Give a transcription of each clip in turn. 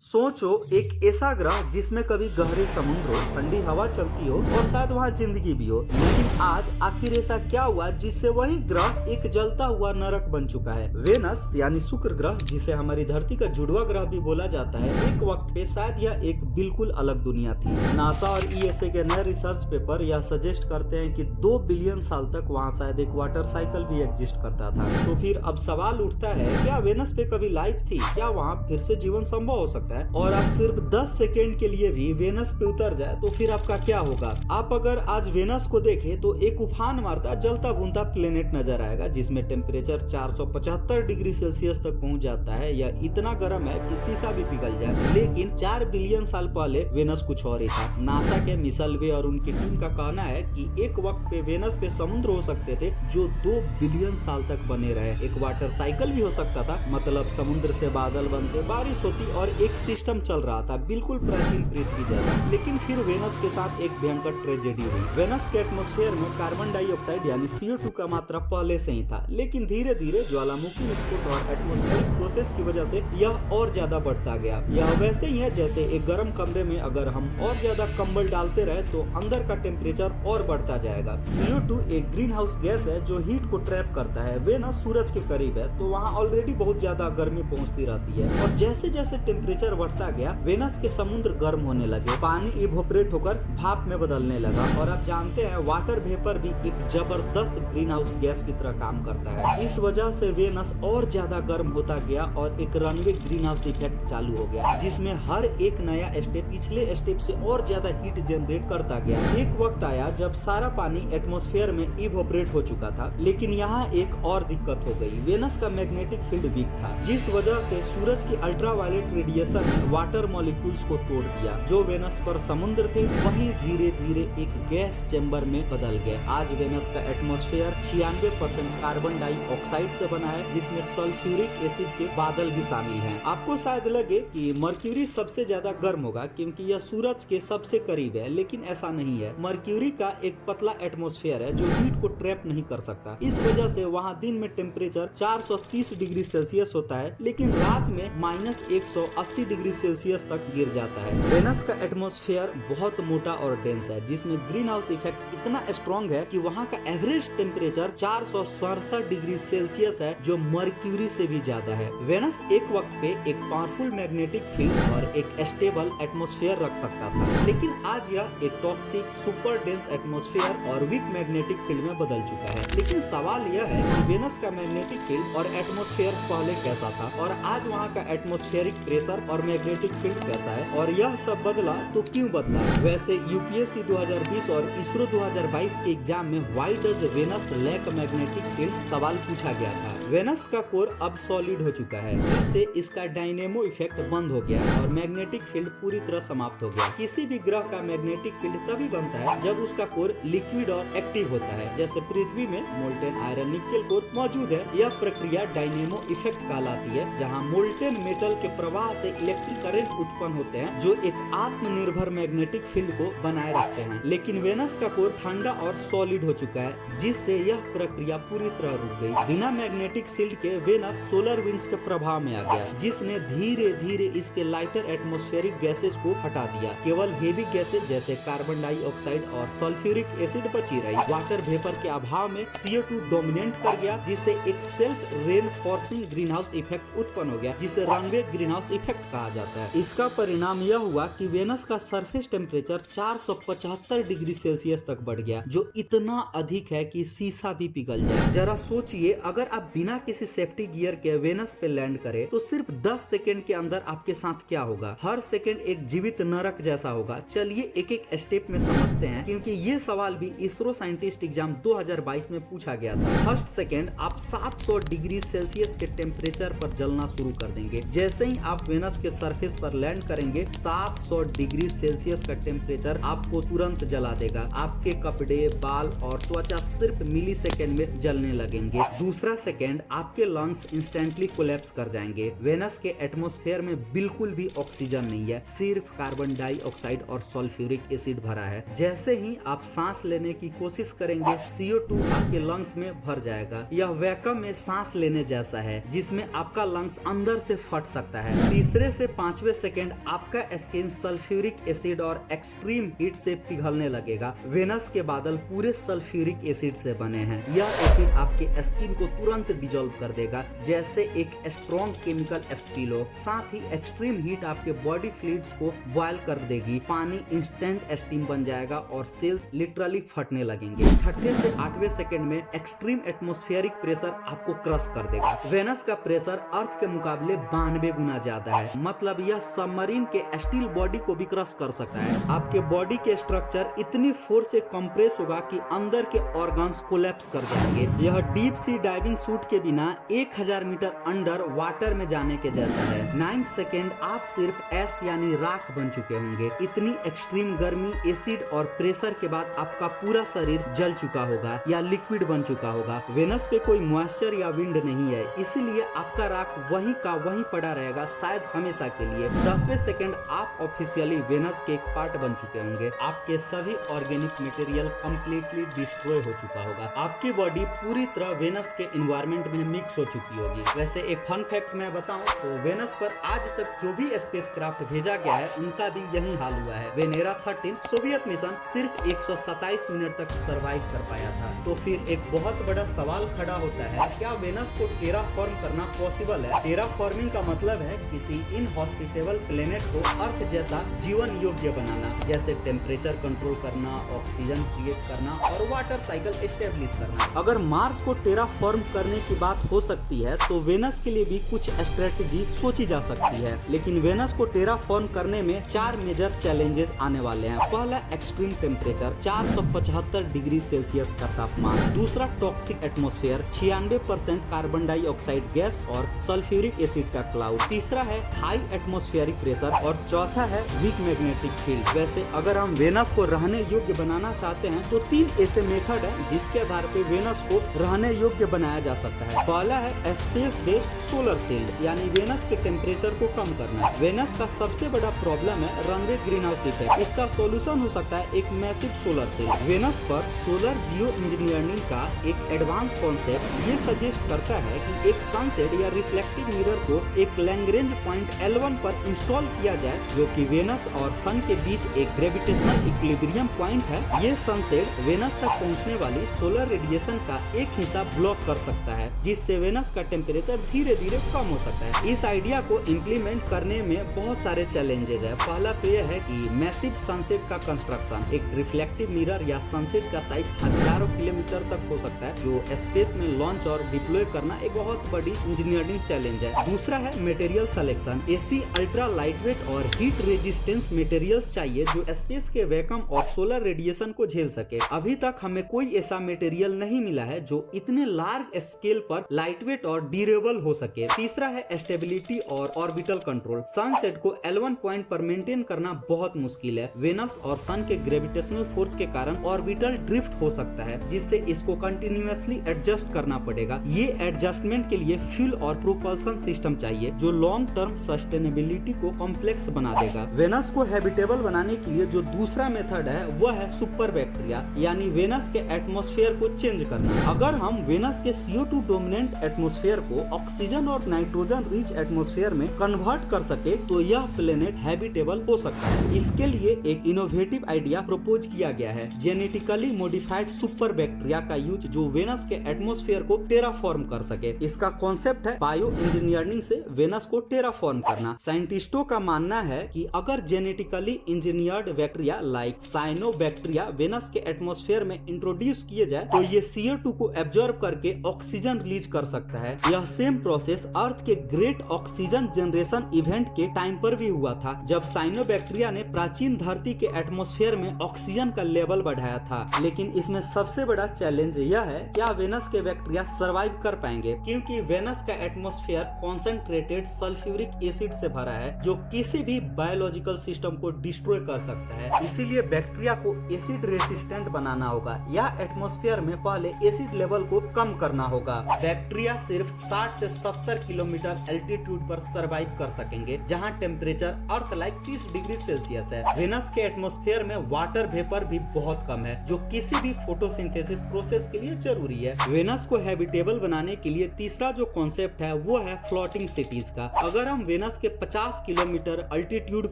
सोचो एक ऐसा ग्रह जिसमें कभी गहरे समुद्र हो, ठंडी हवा चलती हो और शायद वहाँ जिंदगी भी हो। लेकिन आज आखिर ऐसा क्या हुआ जिससे वही ग्रह एक जलता हुआ नरक बन चुका है। वेनस यानी शुक्र ग्रह, जिसे हमारी धरती का जुड़वा ग्रह भी बोला जाता है, एक वक्त पे शायद यह एक बिल्कुल अलग दुनिया थी। नासा और ईएसए के नए रिसर्च पेपर यह सजेस्ट करते हैं कि 2 बिलियन साल तक वहाँ शायद एक वाटर साइकिल भी एग्जिस्ट करता था। तो फिर अब सवाल उठता है, क्या वेनस पे कभी लाइफ थी? क्या वहाँ फिर से जीवन संभव हो सकता है? और आप सिर्फ 10 सेकेंड के लिए भी वेनस पे उतर जाए तो फिर आपका क्या होगा? आप अगर आज वेनस को देखें तो एक उफान मारता जलता भूनता प्लेनेट नजर आएगा, जिसमें टेम्परेचर 475 डिग्री सेल्सियस तक पहुंच जाता है। यह इतना गर्म है कि शीशा भी पिघल जाए। लेकिन 4 बिलियन साल पहले वेनस कुछ और ही था। नासा के मिशेल वे और उनकी टीम का कहना है कि एक वक्त पे वेनस पे समुद्र हो सकते थे जो 2 बिलियन साल तक बने रहे। एक वाटर साइकिल भी हो सकता था, मतलब समुद्र से बादल बनते, बारिश होती और एक सिस्टम चल रहा था, बिल्कुल प्राचीन पृथ्वी जैसा। लेकिन फिर वेनस के साथ एक भयंकर ट्रेजेडी हुई। वेनस के एटमॉस्फेयर में कार्बन डाइऑक्साइड यानी CO2 का मात्रा पहले से ही था, लेकिन धीरे धीरे ज्वालामुखी विस्फोट और एटमॉस्फेरिक प्रोसेस की वजह से यह और ज्यादा बढ़ता गया। यह वैसे ही है जैसे एक गर्म कमरे में अगर हम और ज्यादा कंबल डालते रहे तो अंदर का टेम्परेचर और बढ़ता जाएगा। CO2 एक ग्रीन हाउस गैस है जो हीट को ट्रैप करता है। वेनस सूरज के करीब है तो वहाँ ऑलरेडी बहुत ज्यादा गर्मी पहुँचती रहती है, और जैसे जैसे टेम्परेचर बढ़ता गया वेनस के समुद्र गर्म होने लगे, पानी इवोपरेट होकर भाप में बदलने लगा। और आप जानते हैं वाटर वेपर भी एक जबरदस्त ग्रीन हाउस गैस की तरह काम करता है। इस वजह से वेनस और ज्यादा गर्म होता गया और एक रनवे ग्रीन हाउस इफेक्ट चालू हो गया, जिसमें हर एक नया स्टेप पिछले स्टेप से और ज्यादा हीट जनरेट करता गया। एक वक्त आया जब सारा पानी एटमॉस्फेयर में इवोपरेट हो चुका था। लेकिन यहाँ एक और दिक्कत हो गई। वेनस का मैग्नेटिक फील्ड वीक था, जिस वजह से सूरज की अल्ट्रावायलेट रेडिएशन ने वाटर मॉलिक्यूल्स को तोड़ दिया। जो वेनस पर समुद्र थे वहीं धीरे धीरे एक गैस चेंबर में बदल गए। आज वेनस का एटमॉस्फेयर 96% कार्बन डाइऑक्साइड से बना है, जिसमें सल्फ्यूरिक एसिड के बादल भी शामिल हैं। आपको शायद लगे कि मर्क्यूरी सबसे ज्यादा गर्म होगा क्योंकि यह सूरज के सबसे करीब है, लेकिन ऐसा नहीं है। मर्क्यूरी का एक पतला एटमॉस्फेयर है जो हीट को ट्रैप नहीं कर सकता। इस वजह से वहाँ दिन में टेम्परेचर 430 डिग्री सेल्सियस होता है, लेकिन रात में -180 डिग्री सेल्सियस तक गिर जाता है। वेनस का एटमॉस्फेयर बहुत मोटा और डेंस है, जिसमें ग्रीन हाउस इफेक्ट इतना स्ट्रॉन्ग है कि वहाँ का एवरेज टेम्परेचर 467 डिग्री सेल्सियस है, जो मर्क्यूरी से भी ज्यादा है। वेनस एक वक्त पे एक पावरफुल मैग्नेटिक फील्ड और एक स्टेबल एटमॉस्फेयर रख सकता था, लेकिन आज यह एक टॉक्सिक सुपर डेंस एटमॉस्फेयर और वीक मैग्नेटिक फील्ड में बदल चुका है। लेकिन सवाल यह है कि वेनस का मैग्नेटिक फील्ड और एटमॉस्फेयर पहले कैसा था और आज वहाँ का एटमॉस्फेरिक प्रेशर और मैग्नेटिक फील्ड कैसा है, और यह सब बदला तो क्यों बदला? वैसे यूपीएससी 2020 और इसरो 2022 के एग्जाम में why does Venus lack magnetic field सवाल पूछा गया था। वेनस का कोर अब सॉलिड हो चुका है, जिससे इसका डायनेमो इफेक्ट बंद हो गया और मैग्नेटिक फील्ड पूरी तरह समाप्त हो गया। किसी भी ग्रह का मैग्नेटिक फील्ड तभी बनता है जब उसका कोर लिक्विड और एक्टिव होता है। जैसे पृथ्वी में मोल्टेन आयरन निकेल कोर मौजूद है। यह प्रक्रिया डायनेमो इफेक्ट कहलाती है, जहाँ मोल्टेन मेटल के प्रवाह से इलेक्ट्रिक करंट उत्पन्न होते हैं जो एक आत्मनिर्भर मैग्नेटिक फील्ड को बनाए रखते हैं। लेकिन वेनस का कोर ठंडा और सॉलिड हो चुका है, जिससे यह प्रक्रिया पूरी तरह रुक गई। बिना मैग्नेटिक शील्ड के वेनस सोलर विंड्स के प्रभाव में आ गया, जिसने धीरे धीरे इसके लाइटर एटमॉस्फेरिक गैसेज को हटा दिया। केवल हेवी गैसेज जैसे कार्बन डाइऑक्साइड और सल्फ्यूरिक एसिड बची रही। वाटर वेपर के अभाव में CO2 डोमिनेट कर गया, जिससे एक self reinforcing green house effect उत्पन्न हो गया, जिसे रनवे ग्रीन हाउस इफेक्ट कहा जाता है। इसका परिणाम यह हुआ कि वेनस का सरफेस टेम्परेचर 475 डिग्री सेल्सियस तक बढ़ गया, जो इतना अधिक है कि शीशा भी पिघल जाए। जरा सोचिए, अगर आप बिना किसी सेफ्टी गियर के वेनस पे लैंड करें तो सिर्फ 10 सेकेंड के अंदर आपके साथ क्या होगा? हर सेकेंड एक जीवित नरक जैसा होगा। चलिए एक एक स्टेप में समझते हैं, क्योंकि ये सवाल भी इसरो साइंटिस्ट एग्जाम 2022 में पूछा गया था। फर्स्ट सेकेंड आप 700 डिग्री सेल्सियस के टेम्परेचर पर जलना शुरू कर देंगे। जैसे ही आप वेनस के सरफेस पर लैंड करेंगे, 700 डिग्री सेल्सियस का टेम्परेचर आपको तुरंत जला देगा। आपके कपड़े, बाल और त्वचा सिर्फ मिली सेकेंड में जलने लगेंगे। दूसरा सेकेंड सेकेंड आपके लंग्स इंस्टेंटली कोलैप्स कर जाएंगे। वेनस के एटमॉस्फेयर में बिल्कुल भी ऑक्सीजन नहीं है, सिर्फ कार्बन डाइऑक्साइड और सल्फ्यूरिक एसिड भरा है। जैसे ही आप सांस लेने की कोशिश करेंगे CO2 आपके लंग्स में भर जाएगा। यह वैक्यूम में सांस लेने जैसा है, जिसमें आपका लंग्स अंदर से फट सकता है। तीसरे से 5वें सेकेंड आपका स्किन सल्फ्यूरिक एसिड और एक्सट्रीम हीट से पिघलने लगेगा। वेनस के बादल पूरे सल्फ्यूरिक एसिड से बने हैं। यह एसिड आपके स्किन को तुरंत डिजोल्व कर देगा, जैसे एक स्ट्रॉन्ग केमिकल स्पिल हो। साथ ही एक्सट्रीम हीट आपके बॉडी फ्लूइड्स को बॉयल कर देगी। पानी इंस्टेंट स्टीम बन जाएगा और सेल्स लिटरली फटने लगेंगे। छठे से 8वें सेकेंड में एक्सट्रीम एटमॉस्फेरिक प्रेशर आपको क्रश कर देगा। वेनस का प्रेशर अर्थ के मुकाबले 92 गुना ज्यादा है, मतलब यह सबमरीन के स्टील बॉडी को भी क्रश कर सकता है। आपके बॉडी के स्ट्रक्चर इतनी फोर्स से कंप्रेस होगा कि अंदर के ऑर्गन्स कोलैप्स कर जाएंगे। यह डीप सी डाइविंग सूट के बिना 1000 मीटर अंडर वाटर में जाने के जैसा है। 9th सेकेंड आप सिर्फ ऐश यानी राख बन चुके होंगे। इतनी एक्सट्रीम गर्मी, एसिड और प्रेशर के बाद आपका पूरा शरीर जल चुका होगा या लिक्विड बन चुका होगा। वेनस पे कोई मॉइस्चर या विंड नहीं है, इसीलिए आपका राख वहीं का वहीं पड़ा रहेगा, शायद हमेशा के लिए। 10वें सेकेंड आप ऑफिशियली वेनस के एक पार्ट बन चुके होंगे। आपके सभी ऑर्गेनिक मटेरियल कंप्लीटली डिस्ट्रॉय हो चुका होगा। आपकी बॉडी पूरी तरह वेनस के एनवायरनमेंट में मिक्स हो चुकी होगी। वैसे एक फन फैक्ट मैं बताऊं तो वेनस पर आज तक जो भी स्पेसक्राफ्ट भेजा गया है उनका भी यही हाल हुआ है। वेनेरा 13 सोवियत मिशन सिर्फ 127 मिनट तक सरवाइव कर पाया था। तो फिर एक बहुत बड़ा सवाल खड़ा होता है, क्या वेनस को टेराफॉर्म करना पॉसिबल है? टेराफॉर्मिंग का मतलब है किसी इनहॉस्पिटेबल प्लेनेट को अर्थ जैसा जीवन योग्य बनाना, जैसे टेम्परेचर कंट्रोल करना, ऑक्सीजन क्रिएट करना और वाटर साइकिल एस्टेब्लिश करना। अगर मार्स को टेराफॉर्म करने की बात हो सकती है तो वेनस के लिए भी कुछ स्ट्रेटेजी सोची जा सकती है। लेकिन वेनस को टेराफॉर्म करने में 4 मेजर चैलेंजेस आने वाले हैं। पहला, एक्सट्रीम टेम्परेचर 475 डिग्री सेल्सियस का तापमान। दूसरा, toxic atmosphere 96% carbon dioxide gas और सल्फ्यूरिक एसिड का क्लाउड। तीसरा है हाई एटमॉस्फेरिक प्रेशर और चौथा है वीक मैग्नेटिक फील्ड। वैसे अगर हम वेनस को रहने योग्य बनाना चाहते हैं तो 3 ऐसे मेथड है जिसके आधार पे वेनस को रहने योग्य बनाया जा सकता है। पहला है स्पेस बेस्ड सोलर शील्ड, यानी वेनस के टेम्परेचर को कम करना। वेनस का सबसे बड़ा प्रॉब्लम है रनवे ग्रीन हाउस इफेक्ट। इसका सोल्यूशन हो सकता है एक मैसिव सोलर शील्ड। वेनस पर सोलर जियो इंजीनियरिंग का एक एडवांस कॉन्सेप्ट ये सजेस्ट करता है कि एक सनसेट या रिफ्लेक्टिव मिरर को एक लैग्रेंज पॉइंट L1 पर इंस्टॉल किया जाए, जो कि वेनस और सन के बीच एक ग्रेविटेशनल इक्विलिब्रियम पॉइंट है। ये सनसेट वेनस तक पहुंचने वाली सोलर रेडिएशन का एक हिस्सा ब्लॉक कर सकता है, जिससे वेनस का टेम्परेचर धीरे धीरे कम हो सकता है। इस आइडिया को इम्प्लीमेंट करने में बहुत सारे चैलेंजेस है। पहला तो यह है कि मैसिव सनसेट का कंस्ट्रक्शन। एक रिफ्लेक्टिव मिरर या सनसेट का साइज हजारों किलोमीटर तक हो सकता है, जो स्पेस में लॉन्च और डिप्लॉय करना एक बहुत बड़ी इंजीनियरिंग चैलेंज है। दूसरा है मटेरियल सिलेक्शन। ऐसी अल्ट्रा लाइटवेट और हीट रेजिस्टेंस मटेरियल्स चाहिए जो स्पेस के वैक्यूम और सोलर रेडिएशन को झेल सके। अभी तक हमें कोई ऐसा मटेरियल नहीं मिला है जो इतने लार्ज स्केल पर लाइटवेट और ड्यूरेबल हो सके। तीसरा है स्टेबिलिटी और ऑर्बिटल कंट्रोल। सनसेट को L1 पॉइंट पर मेंटेन करना बहुत मुश्किल है। वेनस और सन के ग्रेविटेशनल फोर्स के कारण ऑर्बिटल ड्रिफ्ट हो सकता है, जिससे इसको कंटिन्यूअसली एडजस्ट करना पड़ेगा। ये एडजस्टमेंट के लिए फ्यूल और प्रोपल्शन सिस्टम चाहिए जो लॉन्ग टर्म सस्टेनेबिलिटी को कॉम्प्लेक्स बना देगा। वेनस को हैबिटेबल बनाने के लिए जो दूसरा मेथड है वह है सुपर बैक्टीरिया, यानी वेनस के एटमॉस्फेयर को चेंज करना। अगर हम वेनस के CO2 डोमिनेंट एटमॉस्फेयर को ऑक्सीजन और नाइट्रोजन रिच एटमॉस्फेयर में कन्वर्ट कर सके तो यह प्लेनेट हैबिटेबल हो सकता है। इसके लिए एक इनोवेटिव आइडिया प्रपोज किया गया है, जेनेटिकली मॉडिफाइड सुपर बैक्टीरिया का यूज जो वेनस के एटमॉस्फेयर को टेराफॉर्म कर सके। इसका कॉन्सेप्ट है बायो इंजीनियरिंग से वेनस को टेराफॉर्म करना। साइंटिस्टों का मानना है कि अगर genetically engineered bacteria like cyanobacteria Venus के एटमॉस्फेयर में इंट्रोड्यूस किए जाए तो ये CO2 को एब्जॉर्ब करके ऑक्सीजन रिलीज कर सकता है। यह सेम प्रोसेस अर्थ के ग्रेट ऑक्सीजन जनरेशन इवेंट के टाइम पर भी हुआ था, जब साइनोबैक्टीरिया ने प्राचीन धरती के एटमॉस्फेयर में ऑक्सीजन का लेवल बढ़ाया था। लेकिन इसमें सबसे बड़ा चैलेंज यह है, क्या वेनस के बैक्टीरिया सर्वाइव कर पाएंगे, क्योंकि वेनस का एटमॉस्फेयर कॉन्सेंट्रेटेड सल्फ्यूरिक एसिड से भरा है जो किसी भी बायोलॉजिकल सिस्टम को डिस्ट्रॉय कर सकता है। इसीलिए बैक्टीरिया को एसिड रेसिस्टेंट बनाना होगा या एटमॉस्फेयर में पहले एसिड लेवल को कम करना होगा। बैक्टीरिया सिर्फ 60 से 70 किलोमीटर एल्टीट्यूड पर सरवाइव कर सकेंगे, जहां temperature earth like 30 degree Celsius है। वेनस के एटमॉस्फेयर में वाटर वेपर भी बहुत कम है, जो किसी भी फोटोसिंथेसिस प्रोसेस के लिए जरूरी है। वेनस को हैबिटेबल बनाने के लिए तीसरा जो कॉन्सेप्ट है वो है फ्लोटिंग सिटीज का। अगर हम वेनस के 50 किलोमीटर अल्टीट्यूड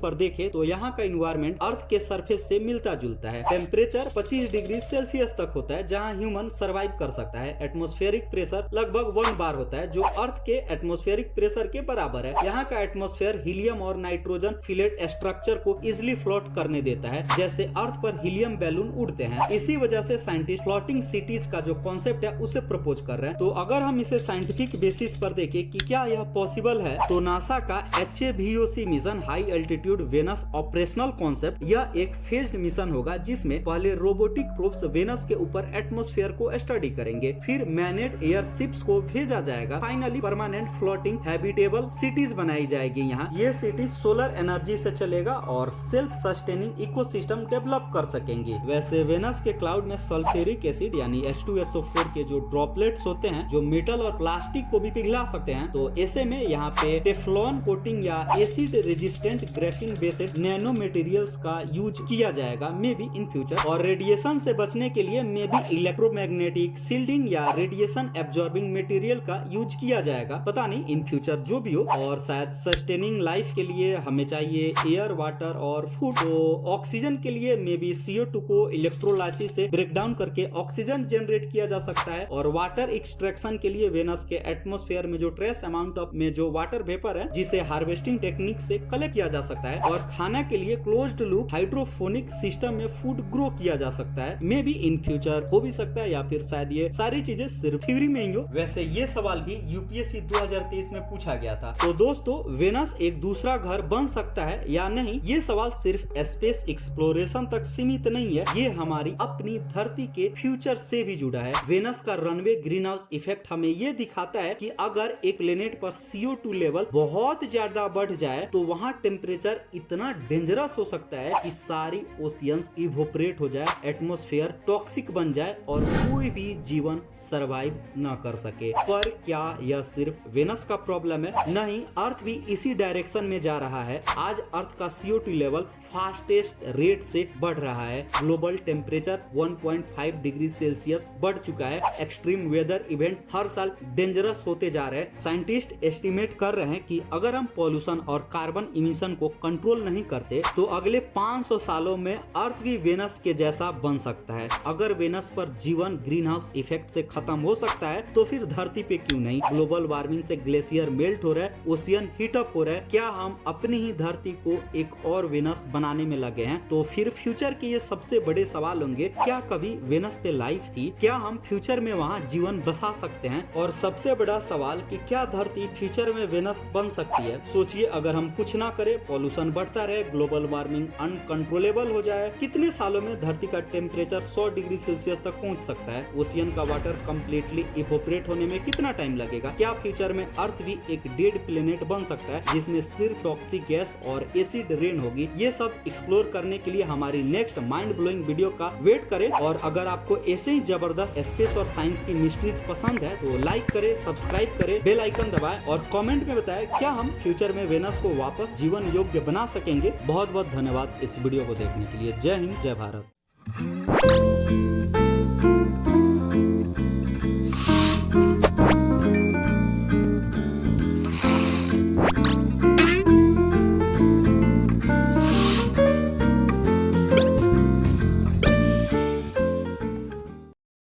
पर देखें तो यहाँ का इन्वायरमेंट अर्थ के सरफेस से मिलता जुलता है। टेम्परेचर 25 डिग्री सेल्सियस तक होता है, जहाँ ह्यूमन सर्वाइव कर सकता है। एटमॉस्फेरिक प्रेशर लगभग 1 बार होता है, जो अर्थ के एटमॉस्फेरिक प्रेशर के बराबर है। यहाँ का एटमॉस्फेयर हीलियम और नाइट्रोजन फिलेट स्ट्रक्चर को इजिली फ्लोट करने देता है, जैसे अर्थ पर हीलियम बैलून उड़ते हैं। इसी वजह से साइंटिस्ट फ्लोटिंग सिटीज का जो कॉन्सेप्ट है उसे प्रपोज कर रहे हैं। तो अगर हम इसे साइंटिफिक बेसिस पर देखें कि क्या यह पॉसिबल है, तो नासा का HAVOC mission high altitude Venus operational concept, यह एक फेज्ड मिशन होगा जिसमें पहले रोबोटिक प्रोब्स वेनस के ऊपर एटमॉस्फेयर को स्टडी करेंगे, फिर मैनेड एयर शिप्स को भेजा जाएगा, finally permanent floating habitable cities बनाई जाएगी। यहाँ ये सिटीज सोलर एनर्जी से चलेगा और सेल्फ सस्टेनिंग इकोसिस्टम डेवलप कर सकेंगे। वैसे वेनस के क्लाउड में सल्फ्यूरिक एसिड यानी H2SO4 के जो ड्रॉपलेट्स होते हैं, जो मेटल और प्लास्टिक को भी पिघला सकते हैं, तो ऐसे में यहाँ पे टेफ्लॉन कोटिंग या acid resistant graphene based nano materials का यूज किया जाएगा मे बी इन फ्यूचर। और रेडिएशन से बचने के लिए मे बी इलेक्ट्रोमैग्नेटिक शील्डिंग या रेडिएशन एब्जॉर्बिंग मटेरियल का यूज किया जाएगा, पता नहीं इन फ्यूचर जो भी हो। और शायद सस्टेनिंग लाइफ के लिए हमें चाहिए एयर, वाटर और फूड। तो ऑक्सीजन के लिए मे बी CO2 को इलेक्ट्रोलाइसिस से ब्रेक डाउन करके ऑक्सीजन जनरेट किया जा सकता है। और वाटर एक्सट्रैक्शन के लिए वेनस के एटमॉस्फेयर में जो ट्रेस अमाउंट ऑफ में जो वाटर वेपर है, जिसे हार्वेस्टिंग टेक्निक से कलेक्ट किया जा सकता है। और खाना के लिए क्लोज्ड लूप हाइड्रोफोनिक सिस्टम में फूड ग्रो किया जा सकता है, मे बी इन फ्यूचर हो भी सकता है, या फिर शायद ये सारी चीजें सिर्फ थ्योरी में ही हो। वैसे ये सवाल भी UPSC 2023 में पूछा गया था। तो दोस्तों, वेनस एक दूसरा घर बन सकता है या नहीं, ये सवाल सिर्फ स्पेस एक्सप्लोरेशन तक सीमित नहीं है, ये हमारी अपनी धरती के फ्यूचर से भी जुड़ा है। वेनस का रनवे ग्रीन हाउस इफेक्ट हमें ये दिखाता है कि अगर एक प्लेनेट पर CO2 लेवल बहुत ज्यादा बढ़ जाए तो वहाँ टेम्परेचर इतना डेंजरस हो सकता है कि सारी ओशियंस इवोपरेट हो जाए, एटमॉस्फेयर टॉक्सिक बन जाए और कोई भी जीवन सरवाइव न कर सके। पर क्या यह सिर्फ वेनस का प्रॉब्लम है? नहीं, अर्थ भी इसी डायरेक्शन में जा रहा है। आज अर्थ का CO2 लेवल फास्टेस्ट रेट से बढ़ रहा है। ग्लोबल टेम्परेचर 1.5 डिग्री सेल्सियस बढ़ चुका है। एक्सट्रीम वेदर इवेंट हर साल डेंजरस होते जा रहे हैं। साइंटिस्ट एस्टिमेट कर रहे हैं कि अगर हम पॉल्यूशन और कार्बन इमिशन को कंट्रोल नहीं करते तो अगले 500 सालों में अर्थ भी वेनस के जैसा बन सकता है। अगर वेनस पर जीवन ग्रीन हाउस इफेक्ट से खत्म हो सकता है तो फिर धरती पे क्यों नहीं? ग्लोबल वार्मिंग से ग्लेशियर मेल्ट हो रहा है, ओशियन हीट अप हो रहा है। क्या हम अपनी ही धरती को एक और वेनस बनाने में लगे हैं? तो फिर फ्यूचर के ये सबसे बड़े सवाल होंगे, क्या कभी वेनस पे लाइफ थी? क्या हम फ्यूचर में वहाँ जीवन बसा सकते हैं? और सबसे बड़ा सवाल कि क्या धरती फ्यूचर में वेनस बन सकती है? सोचिए, अगर हम कुछ ना करें, पॉल्यूशन बढ़ता रहे, ग्लोबल वार्मिंग अनकंट्रोलेबल हो जाए, कितने सालों में धरती का टेम्परेचर 100 डिग्री सेल्सियस तक पहुंच सकता है? ओशियन का वाटर कंप्लीटली इवोपरेट होने में कितना टाइम लगेगा? क्या फ्यूचर में अर्थ भी एक डेड प्लेनेट बन सकता है जिसमें सिर्फ टॉक्सिक गैस और एसिड रेन होगी? ये सब एक्सप्लोर करने के लिए हमारी नेक्स्ट माइंड ब्लोइंग वीडियो का वेट करें। और अगर आपको ऐसे ही जबरदस्त स्पेस और साइंस की मिस्ट्रीज पसंद है तो लाइक करें, सब्सक्राइब करें, बेल आइकन दबाएं और कमेंट में बताएं क्या हम फ्यूचर में वेनस को वापस जीवन योग्य बना सकेंगे। बहुत बहुत धन्यवाद इस वीडियो को देखने के लिए। जय हिंद, जय भारत।